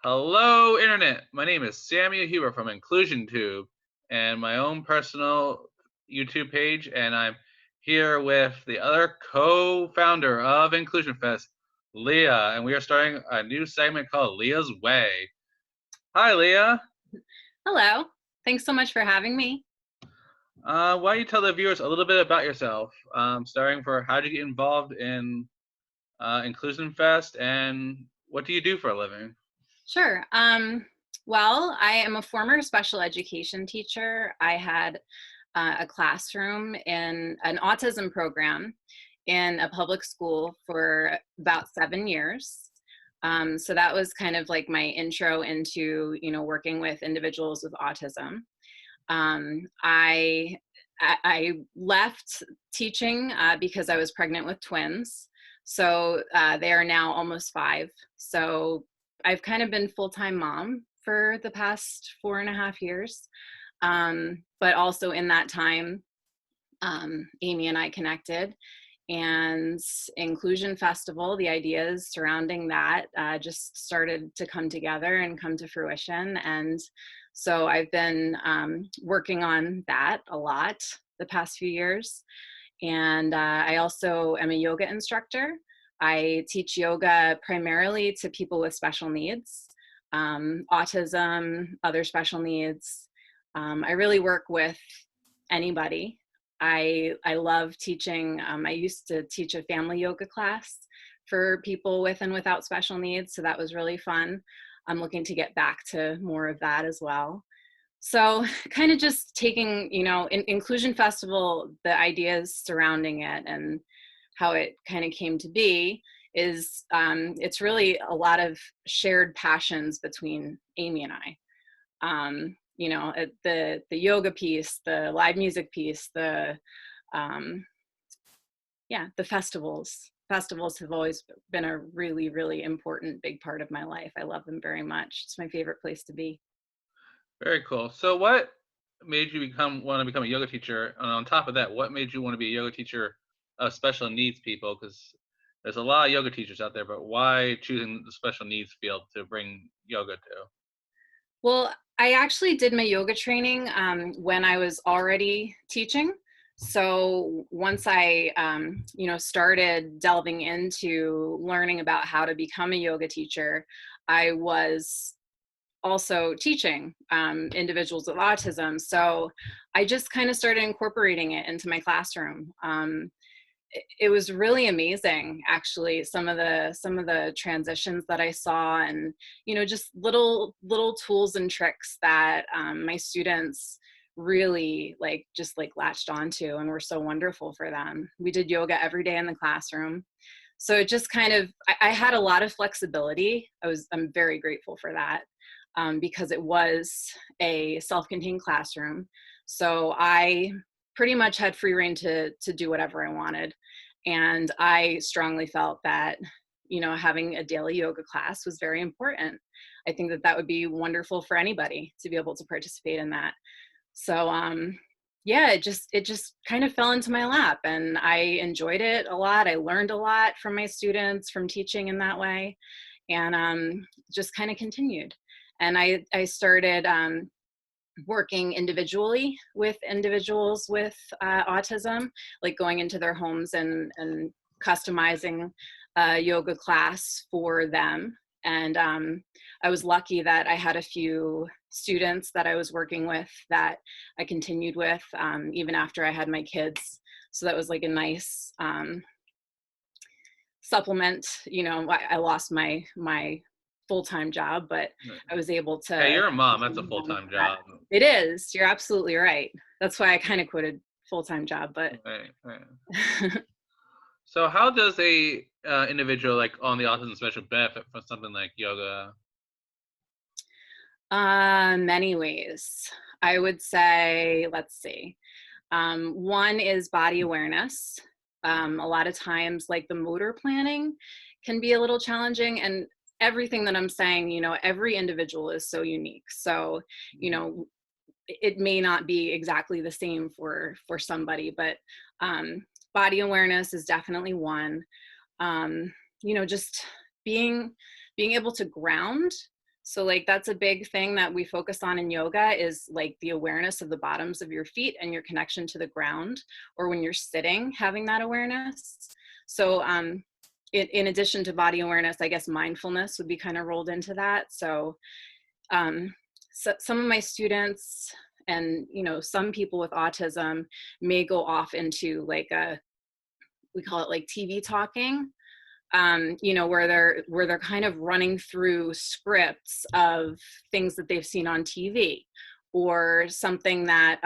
Hello, Internet. My name is Samuel Huber from Inclusion Tube and my own personal YouTube page, and I'm here with the other co-founder of Inclusion Fest, Leah, and we are starting a new segment called Leah's Way. Hi, Leah. Hello. Thanks so much for having me. Why don't you tell the viewers a little bit about yourself, starting for how did you get involved in Inclusion Fest, and what do you do for a living? Sure. Well, I am a former special education teacher. I had a classroom in an autism program in a public school for about 7 years. So that was kind of like my intro into, working with individuals with autism. I left teaching because I was pregnant with twins. So they are now almost 5. So I've kind of been full-time mom for the past 4.5 years. But also in that time, Amy and I connected, and Inclusion Festival, the ideas surrounding that just started to come together and come to fruition. And so I've been working on that a lot the past few years. And I also am a yoga instructor. I teach yoga primarily to people with special needs, autism, other special needs. I really work with anybody. I love teaching. I used to teach a family yoga class for people with and without special needs, so that was really fun. I'm looking to get back to more of that as well. So kind of just taking, Inclusion Festival, the ideas surrounding it and how it kind of came to be is it's really a lot of shared passions between Amy and I. The yoga piece, the live music piece, um, the festivals. Festivals have always been a really, really important big part of my life. I love them very much. It's my favorite place to be. Very cool. So, what made you want to become a yoga teacher? And on top of that, what made you want to be a yoga teacher of special needs people? Because there's a lot of yoga teachers out there, but why choosing the special needs field to bring yoga to? Well, I actually did my yoga training when I was already teaching. So once I, started delving into learning about how to become a yoga teacher, I was also teaching individuals with autism. So I just kind of started incorporating it into my classroom. It was really amazing, actually, some of the transitions that I saw, and just little tools and tricks that my students really just latched onto and were so wonderful for them. We did yoga every day in the classroom. So it just kind of, I had a lot of flexibility. I'm very grateful for that, because it was a self-contained classroom. So I pretty much had free reign to do whatever I wanted. And I strongly felt that, having a daily yoga class was very important. I think that that would be wonderful for anybody to be able to participate in that. So, yeah, it just kind of fell into my lap, and I enjoyed it a lot. I learned a lot from my students from teaching in that way, and just kind of continued. And I started working individually with individuals with autism, like going into their homes and customizing a yoga class for them. And I was lucky that I had a few students that I was working with that I continued with even after I had my kids. So that was like a nice supplement. I lost my full-time job, but I was able Hey, to you're a mom. That's a continue full on with time that. job. It is. You're absolutely right. That's why I kind of quoted full-time job, but Right, right. So, how does a individual like on the autism spectrum benefit from something like yoga? many ways. I would say, let's see. One is body awareness. A lot of times, like the motor planning can be a little challenging, and everything that I'm saying, every individual is so unique. So, you know, it may not be exactly the same for somebody, but body awareness is definitely one. Just being being able to ground. So like that's a big thing that we focus on in yoga is like the awareness of the bottoms of your feet and your connection to the ground, or when you're sitting, having that awareness. So in addition to body awareness, I guess mindfulness would be kind of rolled into that. Um, so some of my students and some people with autism may go off into like we call it like TV talking, where they're kind of running through scripts of things that they've seen on TV, or something that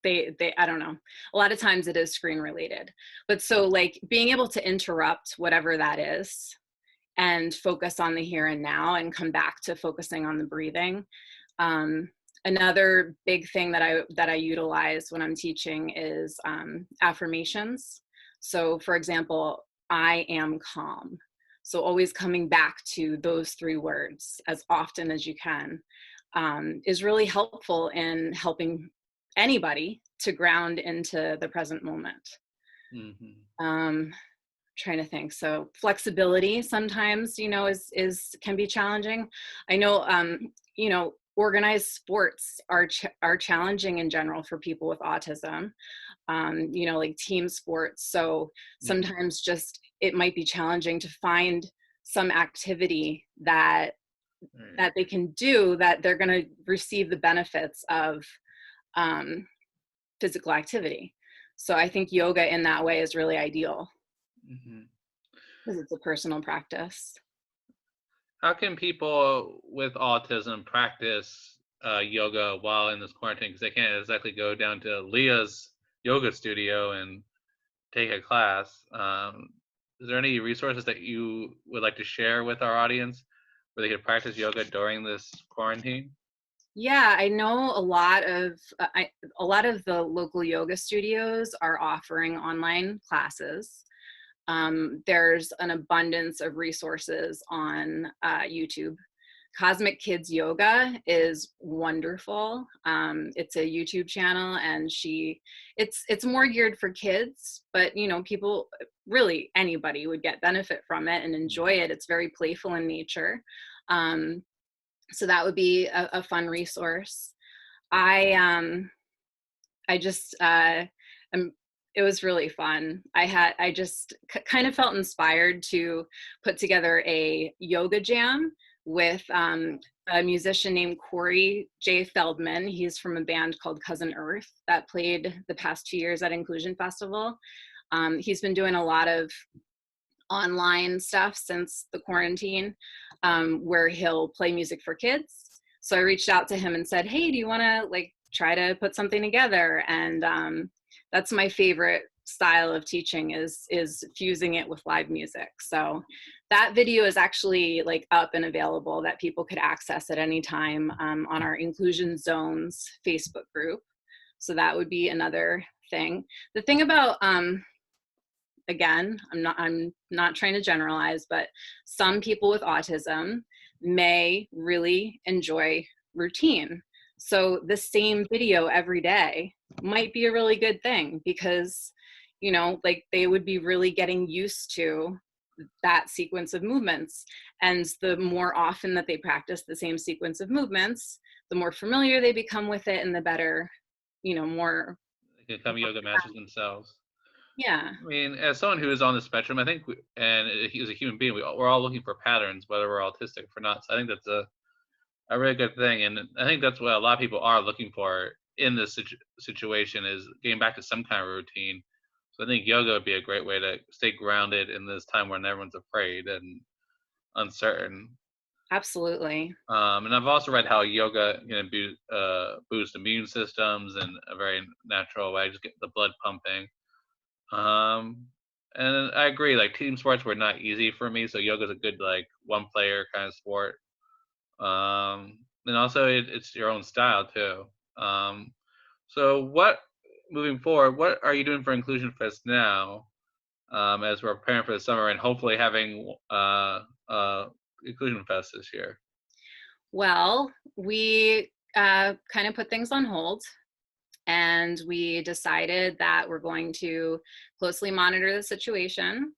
they I don't know. A lot of times it is screen related, but so like being able to interrupt whatever that is and focus on the here and now and come back to focusing on the breathing. Um, Another big thing that I utilize when I'm teaching is affirmations. So for example, I am calm. So always coming back to those 3 words as often as you can is really helpful in helping anybody to ground into the present moment. Mm-hmm. Trying to think. So flexibility sometimes, is can be challenging. I know, organized sports are challenging in general for people with autism. Like team sports. So Mm-hmm. sometimes just it might be challenging to find some activity that they can do that they're going to receive the benefits of um, physical activity. So I think yoga in that way is really ideal Mm-hmm. because it's a personal practice. How can people with autism practice yoga while in this quarantine? Because they can't exactly go down to Leah's yoga studio and take a class. Is there any resources that you would like to share with our audience where they could practice yoga during this quarantine? Yeah, I know a lot of the local yoga studios are offering online classes. There's an abundance of resources on YouTube. Cosmic Kids Yoga is wonderful. It's a YouTube channel, and it's more geared for kids, but people, really anybody would get benefit from it and enjoy it. It's very playful in nature. Um, so that would be a fun resource. I just it was really fun. I just kind of felt inspired to put together a yoga jam with a musician named Corey J. Feldman. He's from a band called Cousin Earth that played the past 2 years at Inclusion Festival. He's been doing a lot of online stuff since the quarantine, where he'll play music for kids. So I reached out to him and said, hey, do you want to like try to put something together? And that's my favorite style of teaching is fusing it with live music. So that video is actually like up and available that people could access at any time on our Inclusion Zones Facebook group. So that would be another thing. The thing about again, I'm not trying to generalize, but some people with autism may really enjoy routine. So the same video every day might be a really good thing because, like they would be really getting used to that sequence of movements. And the more often that they practice the same sequence of movements, the more familiar they become with it and the better, more. They can become yoga masters themselves. Yeah, I mean, as someone who is on the spectrum, I think, and he is a human being, we're all looking for patterns, whether we're autistic or not. So I think that's a really good thing, and I think that's what a lot of people are looking for in this situation is getting back to some kind of routine. So I think yoga would be a great way to stay grounded in this time when everyone's afraid and uncertain. absolutely. And I've also read how yoga can boost immune systems in a very natural way, just get the blood pumping. Um, and I agree, like team sports were not easy for me, so yoga's a good like one player kind of sport. And also it's your own style too. So what moving forward, what are you doing for Inclusion Fest now? As we're preparing for the summer and hopefully having Inclusion Fest this year. Well, we kind of put things on hold, and we decided that we're going to closely monitor the situation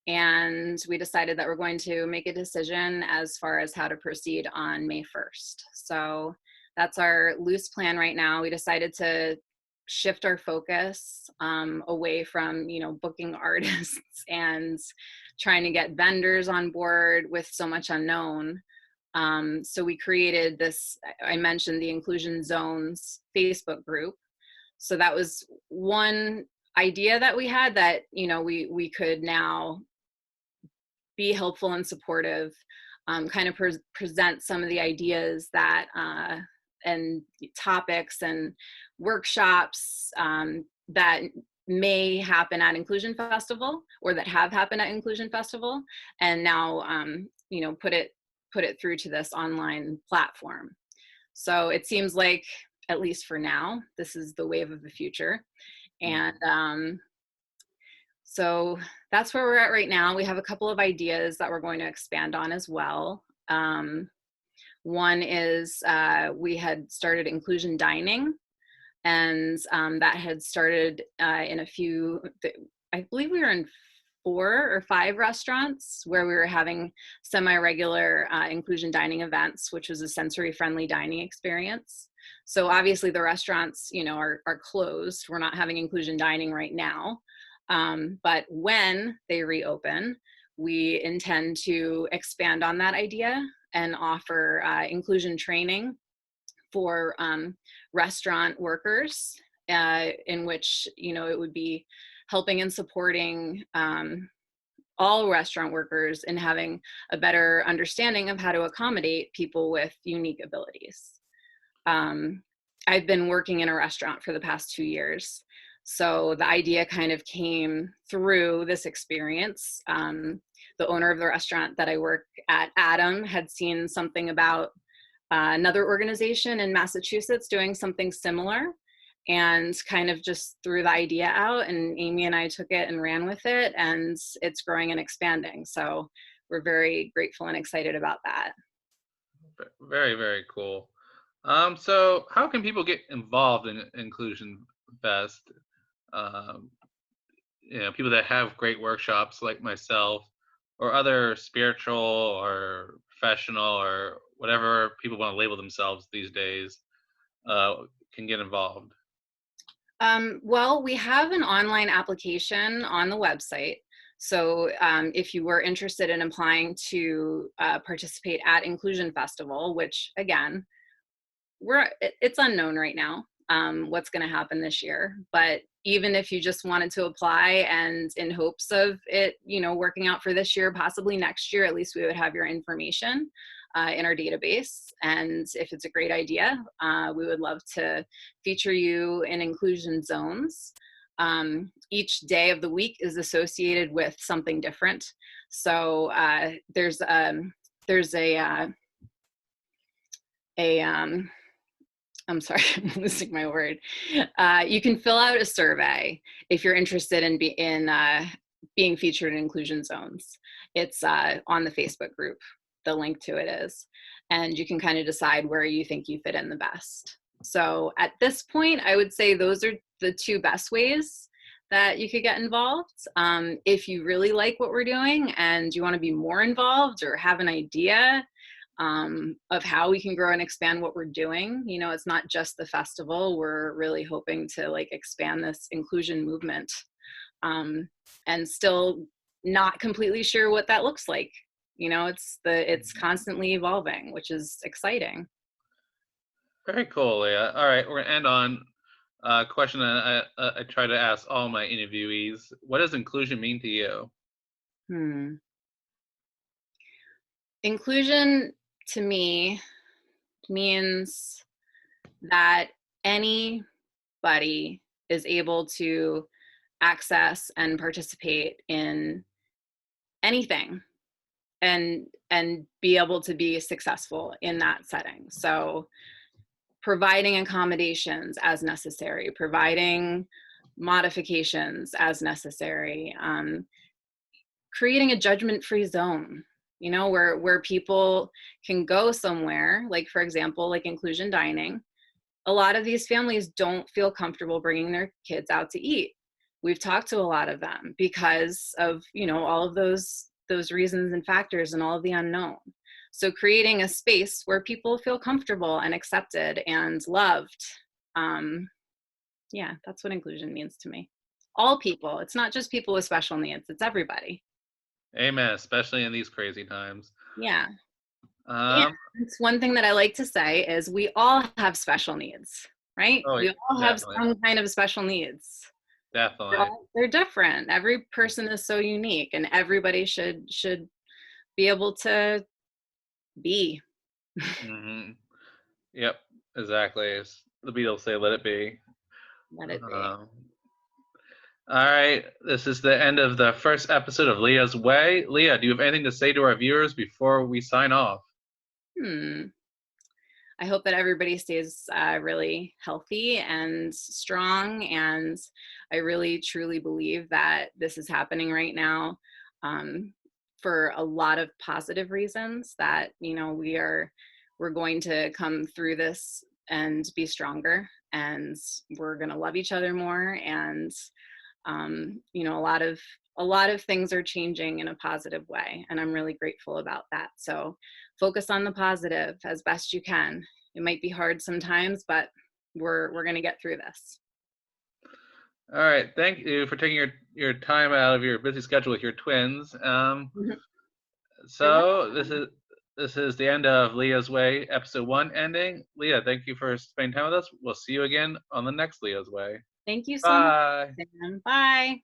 and we decided that we're going to make a decision as far as how to proceed on May 1st. So that's our loose plan right now. We decided to shift our focus away from, booking artists and trying to get vendors on board with so much unknown. So we created this, I mentioned the Inclusion Zones Facebook group. So that was one idea that we had, that, we could now be helpful and supportive, kind of present some of the ideas that and topics and workshops that may happen at Inclusion Festival, or that have happened at Inclusion Festival, and now put it through to this online platform. So it seems like, at least for now, this is the wave of the future. And so that's where we're at right now. We have a couple of ideas that we're going to expand on as well. One is we had started inclusion dining, and that had started in a few, I believe we were in 4 or 5 restaurants where we were having semi-regular inclusion dining events, which was a sensory-friendly dining experience. So obviously the restaurants, are closed. We're not having inclusion dining right now. But when they reopen, we intend to expand on that idea and offer inclusion training for restaurant workers, in which, it would be helping and supporting all restaurant workers in having a better understanding of how to accommodate people with unique abilities. I've been working in a restaurant for the past 2 years. So the idea kind of came through this experience. The owner of the restaurant that I work at, Adam, had seen something about another organization in Massachusetts doing something similar, and kind of just threw the idea out, and Amy and I took it and ran with it, and it's growing and expanding. So we're very grateful and excited about that. Very, very cool. So how can people get involved in Inclusion Fest? Um, People that have great workshops like myself, or other spiritual or professional or whatever people want to label themselves these days, uh, can get involved. Well, we have an online application on the website. So if you were interested in applying to participate at Inclusion Festival, which again, it's unknown right now what's going to happen this year, but even if you just wanted to apply and in hopes of it, working out for this year, possibly next year, at least we would have your information in our database. And if it's a great idea, we would love to feature you in inclusion zones. Each day of the week is associated with something different. So there's I'm sorry, I'm losing my word. You can fill out a survey if you're interested in being featured in inclusion zones. It's on the Facebook group. The link to it is, and you can kind of decide where you think you fit in the best. So at this point, I would say those are the 2 best ways that you could get involved. If you really like what we're doing and you want to be more involved or have an idea of how we can grow and expand what we're doing, it's not just the festival. We're really hoping to expand this inclusion movement, and still not completely sure what that looks like. It's constantly evolving, which is exciting. Very cool, Leah. All right, we're gonna end on a question that I try to ask all my interviewees. What does inclusion mean to you? Inclusion to me means that anybody is able to access and participate in anything and be able to be successful in that setting. So providing accommodations as necessary, providing modifications as necessary, creating a judgment-free zone, where people can go somewhere, like for example, like inclusion dining. A lot of these families don't feel comfortable bringing their kids out to eat. we've talked to a lot of them because of, all of those reasons and factors and all of the unknown. So creating a space where people feel comfortable and accepted and loved. Yeah, that's what inclusion means to me. All people. It's not just people with special needs, it's everybody. Amen, especially in these crazy times. Yeah. And Um, it's one thing that I like to say is we all have special needs, right? oh, We all have definitely, some kind of special needs. definitely. They're different. Every person is so unique, and everybody should be able to be. Hmm. Yep, exactly. As the Beatles say, "Let it be." Let it be. Um, all right, this is the end of the first episode of Leah's Way. Leah, do you have anything to say to our viewers before we sign off? Hmm. I hope that everybody stays really healthy and strong. And I really truly believe that this is happening right now for a lot of positive reasons. That we're going to come through this and be stronger, and we're going to love each other more. And a lot of things are changing in a positive way, and I'm really grateful about that. So focus on the positive as best you can. It might be hard sometimes, but we're going to get through this. All right, thank you for taking your time out of your busy schedule with your twins. Mhm. You're welcome. So this is the end of Leah's Way, episode 1 ending. Leah, thank you for spending time with us. We'll see you again on the next Leah's Way. Thank you so much, Bye. Sam. Bye.